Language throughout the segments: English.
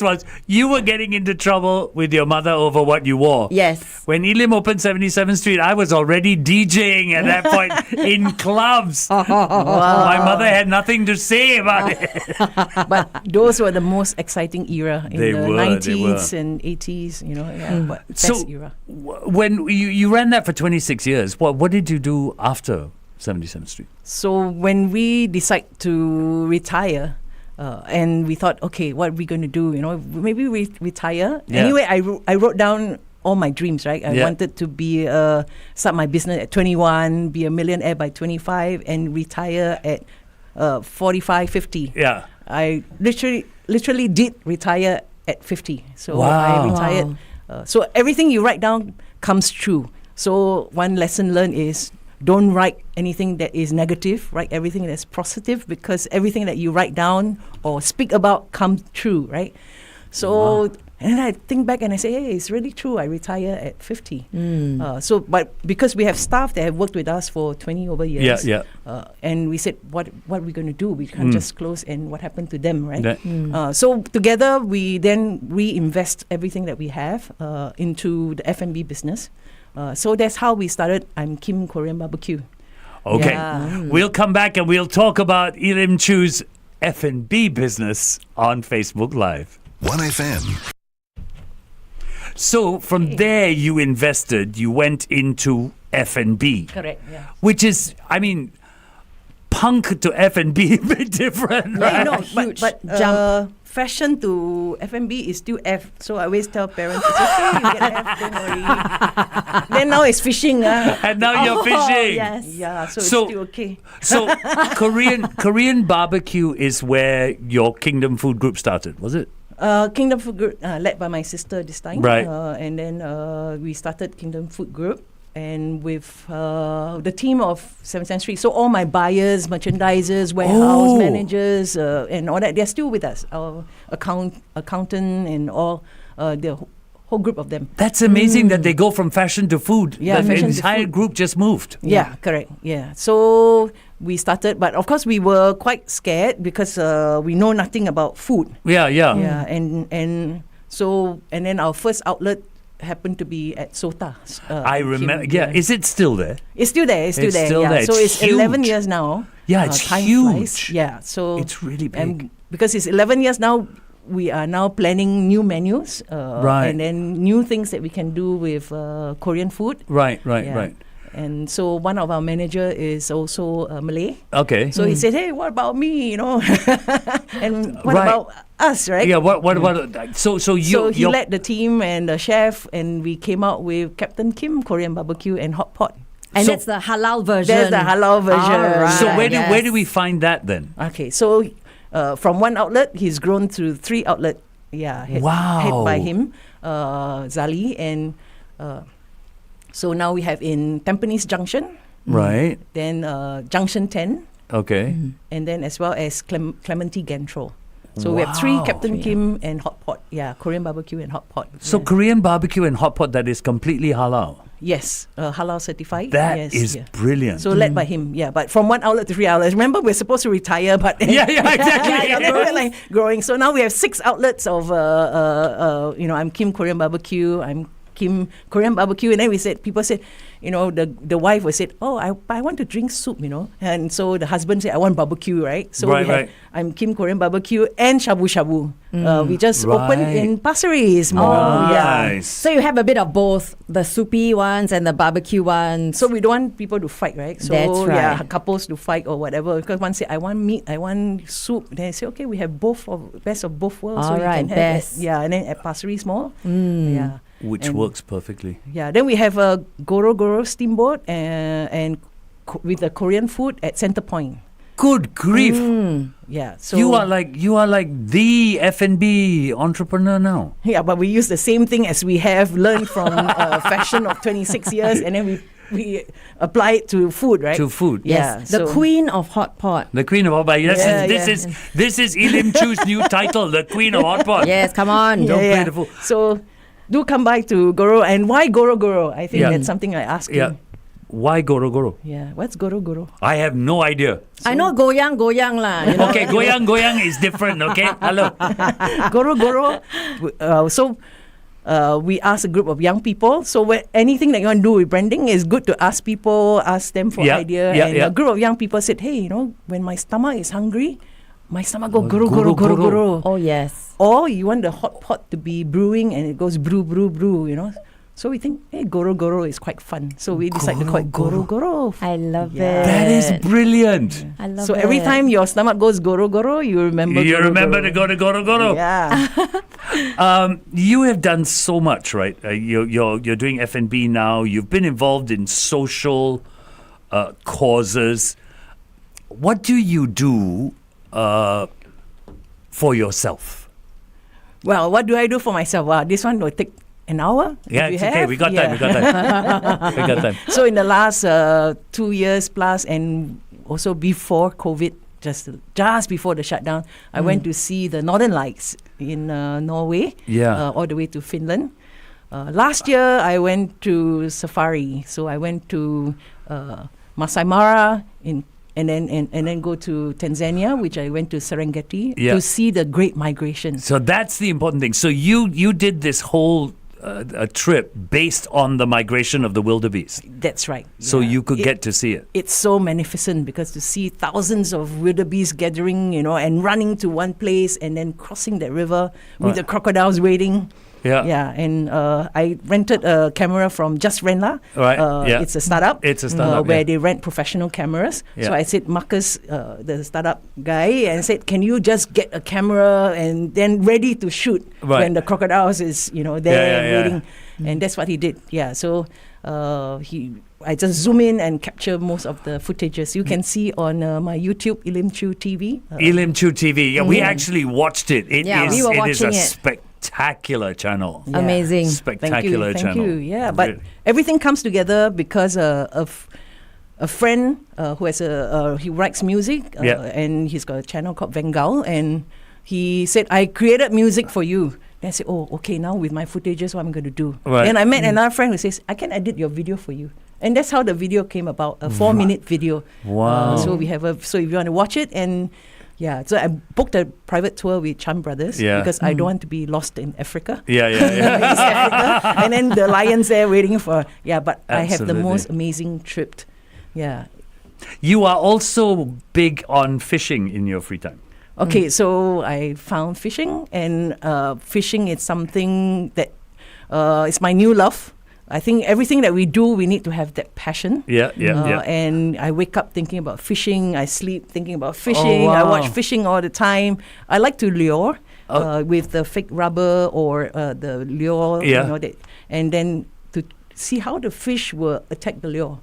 was you were getting into trouble with your mother over what you wore. Yes. When Elim opened 77th Street, I was already DJing at that point in clubs. My mother had nothing to say about it. But those were the most exciting era in They the were. 90s and 80s, but best era. When you ran that for 26 years, what did you do after 77th Street? So when we decided to retire, and we thought, okay, what are we going to do? Maybe we retire. Yeah. Anyway, I wrote down all my dreams, right? I wanted to be start my business at 21, be a millionaire by 25, and retire at 45, 50. Yeah. I literally did retire at 50. So Wow. I retired. So everything you write down comes true. So one lesson learned is don't write anything that is negative. Write everything that's positive, because everything that you write down or speak about comes true, right? So, and then I think back and I say, hey, it's really true. I retire at 50. But because we have staff that have worked with us for 20 over years, and we said, what are we going to do? We can't just close, and what happened to them, right? So together, we then reinvest everything that we have into the F&B business. So that's how we started I'm Kim Korean BBQ. Okay. Yeah. We'll come back and we'll talk about Elim Chew's F&B business on Facebook Live. 1FM. So from there you went into F&B. Correct, yeah. Which is, punk to F&B a bit different, right? No, Huge but jump. fashion to F&B is still F. So I always tell parents, it's okay, you get F, don't worry. Then now it's fishing. And now you're fishing. Yes. Yeah, so it's So- still okay. So Korean barbecue is where your Kingdom Food Group started, was it? Kingdom Food Group, led by my sister this time. Right. And then we started Kingdom Food Group. And with the team of 77th Street, so all my buyers, merchandisers, warehouse managers, and all that, they're still with us. Our accountant and all, the whole group of them. That's amazing that they go from fashion to food. Yeah, the fashion to entire food. group just moved. Yeah, correct. Yeah. So we started, but of course we were quite scared because we know nothing about food. Yeah. Yeah, and then our first outlet happened to be at Sota. I remember. Yeah, is it still there? It's still there. It's still It's there. still yeah. there. So It's it's 11 huge. years now. Yeah, it's time huge. flies. Yeah. So It's really big. and because it's 11 years now, we are now planning new menus. Right. And then new things that we can do with Korean food. Right. Yeah. And so one of our manager is also Malay. Okay. So he said, hey, what about me, and what Right. about us, right? Yeah. What about so So he you're- led the team and the chef, and we came out with Captain Kim Korean BBQ and Hot Pot. And So- that's the halal version. There's the halal version. All right. So where do we Yes. find that then? Okay, so from one outlet, he's grown to 3 outlets. Yeah, head by Wow. him, Zali, and so now we have in Tampines Junction, Right. then Junction 10, Okay. and then as well as Clementi Gantro. So we have 3 Wow. Captain Kim and Hot Pot. Yeah, Korean BBQ and Hot Pot. So yeah. Korean barbecue and hot pot that is completely halal. Yes, halal certified. That yes, is yeah. brilliant. So led by him, yeah. But from 1 outlet to 3 outlets. Remember, we're supposed to retire, but Yeah, exactly. yeah, we're like growing. So now we have 6 outlets of I'm Kim Korean BBQ. I'm Kim Korean BBQ, and then people said, the wife was said, oh, I want to drink soup, and so the husband said, I want barbecue, right? So Right, we had right. I'm Kim Korean BBQ and shabu shabu. We just opened Right. in Pasir Ris. Nice. So you have a bit of both, the soupy ones and the barbecue ones. So we don't want people to fight, right? So That's yeah, right. couples to fight or whatever. Because one say I want meat, I want soup. Then I say okay, we have best of both worlds. All so right, you can have best. and then at Pasir Ris Mall. Yeah. Which And- works perfectly. Yeah. Then we have a GoroGoro Steamboat and with the Korean food at Center Point. Good grief. Yeah. So You are like the F&B entrepreneur now. yeah, but we use the same thing as we have learned from fashion of 26 years, and then we apply it to food, right? To food. Yes, Yeah, the so- queen of hot pot. The Queen of Hot Pot. This is Elim Chew's new title, the Queen of Hot Pot. Yes, come on. Don't play the fool. So do come by to Goro. And why Goro? I think Yeah. that's something I asked Yeah. him. Why GoroGoro? Yeah, what's GoroGoro? I have no idea. I know goyang lah. You know? Okay, goyang is different, okay? Hello. GoroGoro. We ask a group of young people. So anything that you want to do with branding is good to ask people, ask them for idea. A group of young people said, hey, when my stomach is hungry, my stomach go goro. Oh, yes. Or you want the hot pot to be brewing and it goes brew. So we think, hey, GoroGoro is quite fun. So we decided to call it GoroGoro. I love it. That is brilliant. I love it. So every time your stomach goes GoroGoro, you remember You GoroGoro. remember to go to GoroGoro. Yeah. You have done so much, right? You're doing F&B now. You've been involved in social causes. What do you do for yourself? Well, what do I do for myself? Wow, this one will take an hour. Yeah, it's okay. We got time. We got time. So in the last 2 years plus, and also before COVID, just before the shutdown, I went to see the Northern Lights in Norway. Yeah. All the way to Finland. Last year, I went to safari. So I went to Masai Mara and then go to Tanzania, which I went to Serengeti to see the Great Migration. So that's the important thing. So you did this whole a trip based on the migration of the wildebeest. That's right. So you could get to see it. It's so magnificent because to see thousands of wildebeest gathering, and running to one place and then crossing that river with the crocodiles waiting. Yeah, and I rented a camera from Just Renla. Right. It's a startup. Where they rent professional cameras. Yeah. So I said, Marcus, the startup guy, and said, can you just get a camera and then ready to shoot when the crocodiles is there waiting, and that's what he did. Yeah, so I just zoom in and capture most of the footages. You can see on my YouTube, Elim Chew TV. Elim Chew TV. Yeah, we actually watched it. It is a spectacular channel. Yeah. Amazing. Spectacular channel. Thank you. Yeah, but everything comes together because of a friend who has he writes music and he's got a channel called Vengal, and he said, I created music for you. And I said, oh, okay, now with my footages, what I'm going to do. Right. And I met another friend who says, I can edit your video for you. And that's how the video came about, a 4-minute video. Wow. So so if you want to watch it, and so I booked a private tour with Chan Brothers because I don't want to be lost in Africa. East Africa. And then the lions there waiting for, but I have the most amazing trip. Yeah. You are also big on fishing in your free time. Okay, so I found fishing, and fishing is something that is my new love. I think everything that we do, we need to have that passion. And I wake up thinking about fishing. I sleep thinking about fishing. I watch fishing all the time. I like to lure with the fake rubber or the lure, and then to see how the fish will attack the lure.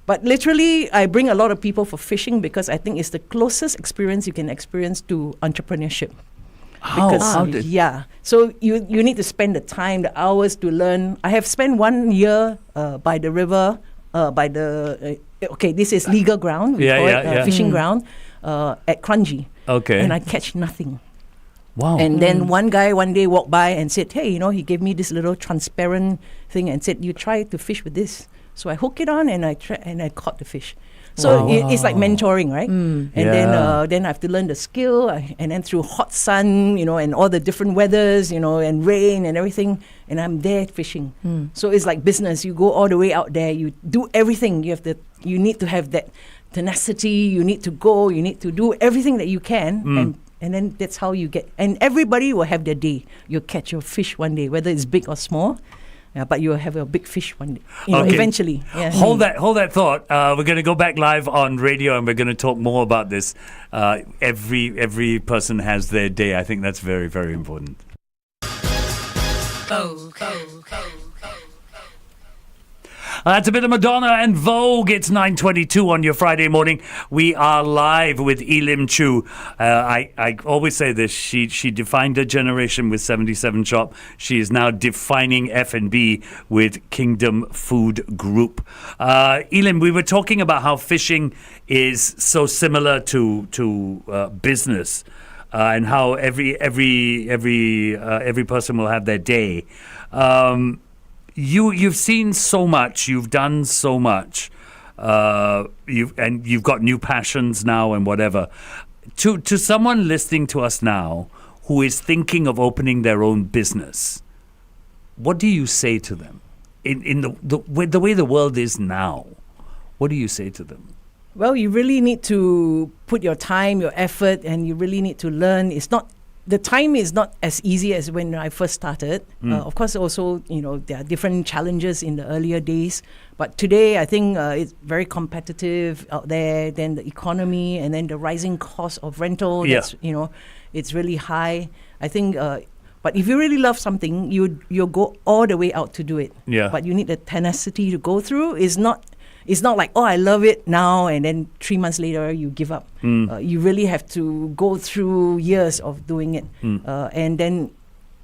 But literally, I bring a lot of people for fishing because I think it's the closest experience you can experience to entrepreneurship. So you need to spend the time, the hours to learn. I have spent 1 year by the river, this is legal ground, we call it fishing ground, at Kranji. Okay. And I catch nothing. Wow. And then one guy one day walked by and said, hey, he gave me this little transparent thing and said, you try to fish with this. So I hook it on and I caught the fish. So it's like mentoring, right? And then I have to learn the skill, and then through hot sun, and all the different weathers, and rain and everything, and I'm there fishing. So it's like business. You go all the way out there. You do everything. You need to have that tenacity. You need to go. You need to do everything that you can, and then that's how you get. And everybody will have their day. You'll catch your fish one day, whether it's big or small. But you'll have a big fish one day, eventually. Yeah. Hold that thought. We're going to go back live on radio, and we're going to talk more about this. Every person has their day. I think that's very, very important. That's a bit of Madonna and Vogue. It's 9:22 on your Friday morning. We are live with Elim Chew. I always say this. She defined a generation with 77 Shop. She is now defining F&B with Kingdom Food Group. Elim, we were talking about how fishing is so similar to business, and how every person will have their day. you've seen so much, you've done so much, you've got new passions now and whatever. To someone listening to us now who is thinking of opening their own business, what do you say to them in the way the world is now? What do you say to them? Well, you really need to put your time, your effort, and you really need to learn. The time is not as easy as when I first started. Of course, also, there are different challenges in the earlier days. But today, I think it's very competitive out there. Then the economy and then the rising cost of rental, that's, it's really high. I think, but if you really love something, you'll go all the way out to do it. Yeah. But you need the tenacity to go through. It's not like, I love it now, and then 3 months later you give up. You really have to go through years of doing it. And then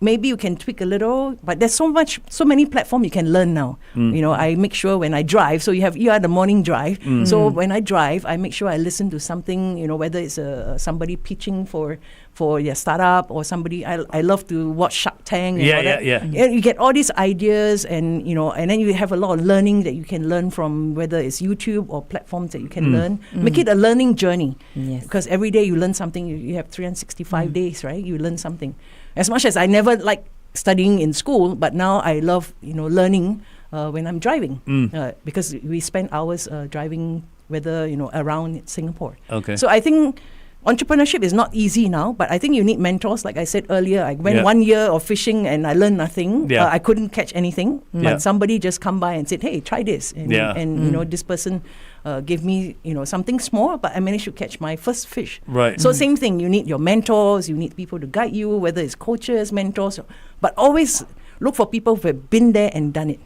maybe you can tweak a little, but there's so many platforms you can learn now. I make sure when I drive, so you are the morning drive. So when I drive, I make sure I listen to something, whether it's somebody pitching for your startup or somebody. I love to watch Shark Tank. And all that. You get all these ideas, and and then you have a lot of learning that you can learn from, whether it's YouTube or platforms that you can learn. Make it a learning journey. Yes. Because every day you learn something. You have 365 days, right? You learn something. As much as I never liked studying in school, but now I love learning when I'm driving because we spend hours driving, whether around Singapore. Okay. So I think entrepreneurship is not easy now, but I think you need mentors. Like I said earlier, I went 1 year of fishing and I learned nothing. I couldn't catch anything, but somebody just come by and said, "Hey, try this," and this person gave me something small, but I managed to catch my first fish. Right. So same thing, you need your mentors, you need people to guide you, whether it's coaches, mentors, but always look for people who have been there and done it.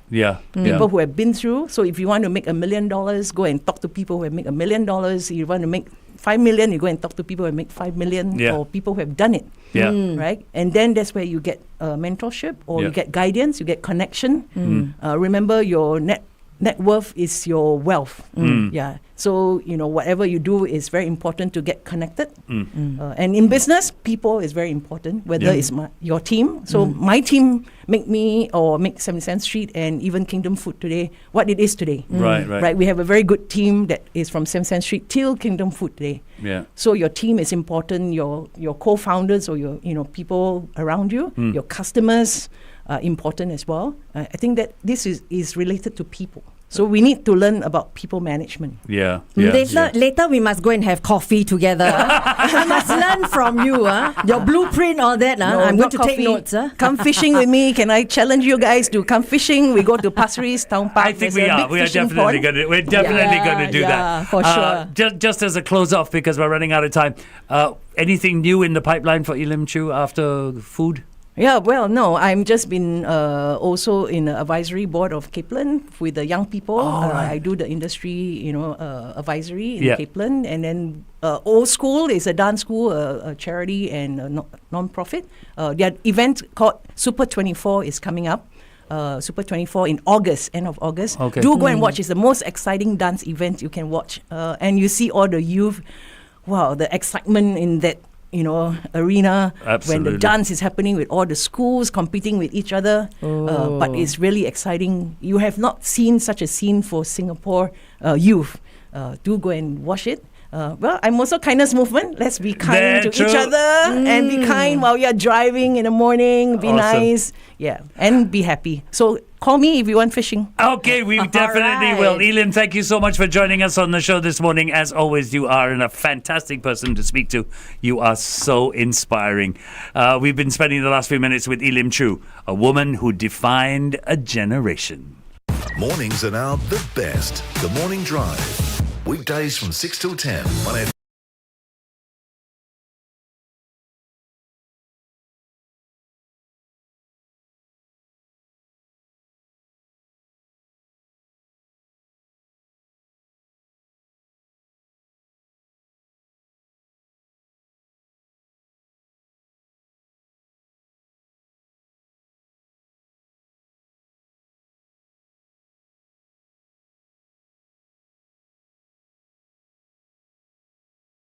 People who have been through. So if you want to make $1 million, go and talk to people who have made $1 million. If you want to make 5 million, you go and talk to people who make 5 million, or people who have done it. Right? And then that's where you get mentorship, or you get guidance, you get connection. Remember, your net worth is your wealth. So whatever you do is very important to get connected. And in business, people is very important, whether it's your team. So my team make 77th Street and even Kingdom Food today what it is today. Right. We have a very good team that is from 77th Street till Kingdom Food today. So your team is important. Your co-founders, or your people around you, your customers are important as well. I think that this is related to people. So we need to learn about people management. Later we must go and have coffee together. I must learn from you. Your blueprint, all that. No, I'm going to coffee. take notes. Come fishing with me. Can I challenge you guys to come fishing? We go to Pasir Ris Town Park. I think we are. We are definitely going to. We're definitely going to do that. For sure. Just as a close off, because we're running out of time. Anything new in the pipeline for Elim Chew after food? Yeah, well, no, I'm just been also in the advisory board of Kaplan with the young people. I do the industry, advisory in Kaplan, and then Old School is a dance school, a charity and a non-profit. Their event called Super 24 is coming up. Super 24 in August, end of August. Okay. Do go and watch. It's the most exciting dance event you can watch, and you see all the youth. Wow, the excitement in that arena. Absolutely. When the dance is happening with all the schools competing with each other. But it's really exciting. You have not seen such a scene for Singapore youth. Do go and watch it. Well, I'm also kindness movement. Let's be kind to each other and be kind while you're driving in the morning. Be nice. Yeah. And be happy. So call me if you want fishing. Okay, we definitely will. Elim, thank you so much for joining us on the show this morning. As always, you are a fantastic person to speak to. You are so inspiring. We've been spending the last few minutes with Elim Chew, a woman who defined a generation. Mornings are now the best. The Morning Drive. Weekdays from 6 till 10 on